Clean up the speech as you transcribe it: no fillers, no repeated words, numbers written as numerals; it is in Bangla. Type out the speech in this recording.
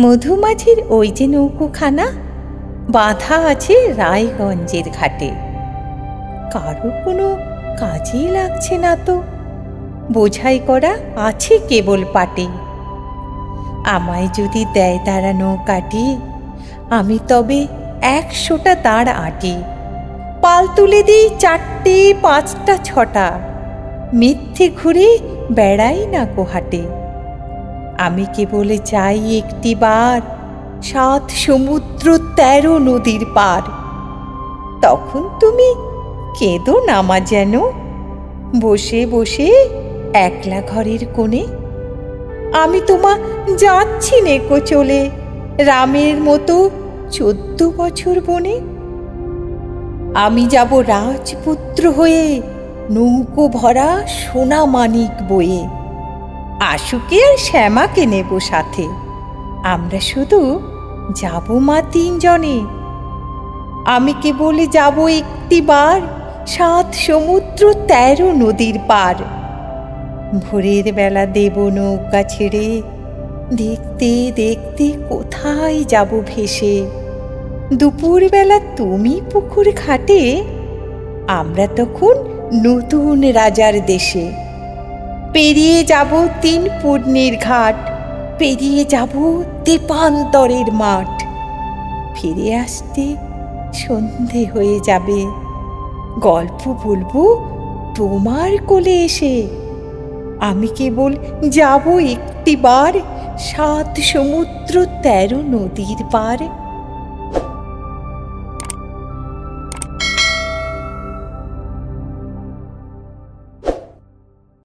মধুমাছির ওই যে নৌকোখানা বাঁধা আছে রায়গঞ্জের ঘাটে, কারো কোনো কাজেই লাগছে না তো, বোঝাই করা আছে কেবল পাটে। আমায় যদি দেয় তারা নৌকাটি, আমি তবে 100টা দাঁড় আটি, পাল তুলে দিই 4টে 5টা 6টা, মিথ্যে ঘুরে বেড়াই না কোহাটে। আমি কেবল চাই একটিবার 7 সমুদ্র 13 নদীর পার। তখন তুমি কেঁদো না মা যেন, বসে বসে একলা ঘরের কোণে। আমি তোমা যাচ্ছি নেকো চলে, রামের মতো 14 বছর বনে। আমি যাব রাজপুত্র হয়ে, নৌকো ভরা সোনা মানিক বয়ে। আশুকে আর শ্যামাকে নেব সাথে, আমরা শুধু যাব মা 3 জনে। আমি কেবল যাব একটিবার 7 সমুদ্র 13 নদীর পার। ভোরের বেলা দেব নৌকা ছেড়ে, দেখতে দেখতে কোথায় যাব ভেসে। দুপুরবেলা তুমি পুকুর ঘাটে, আমরা তখন নতুন রাজার দেশে। পেরিয়ে যাব 3 পূর্ণির ঘাট, পেরিয়ে যাব তেপান্তরের মাঠ। ফিরে আসতে সন্ধে হয়ে যাবে, গল্প বলবো তোমার কোলে এসে। আমি কেবল যাব একটিবার 7 সমুদ্র 13 নদীর পার।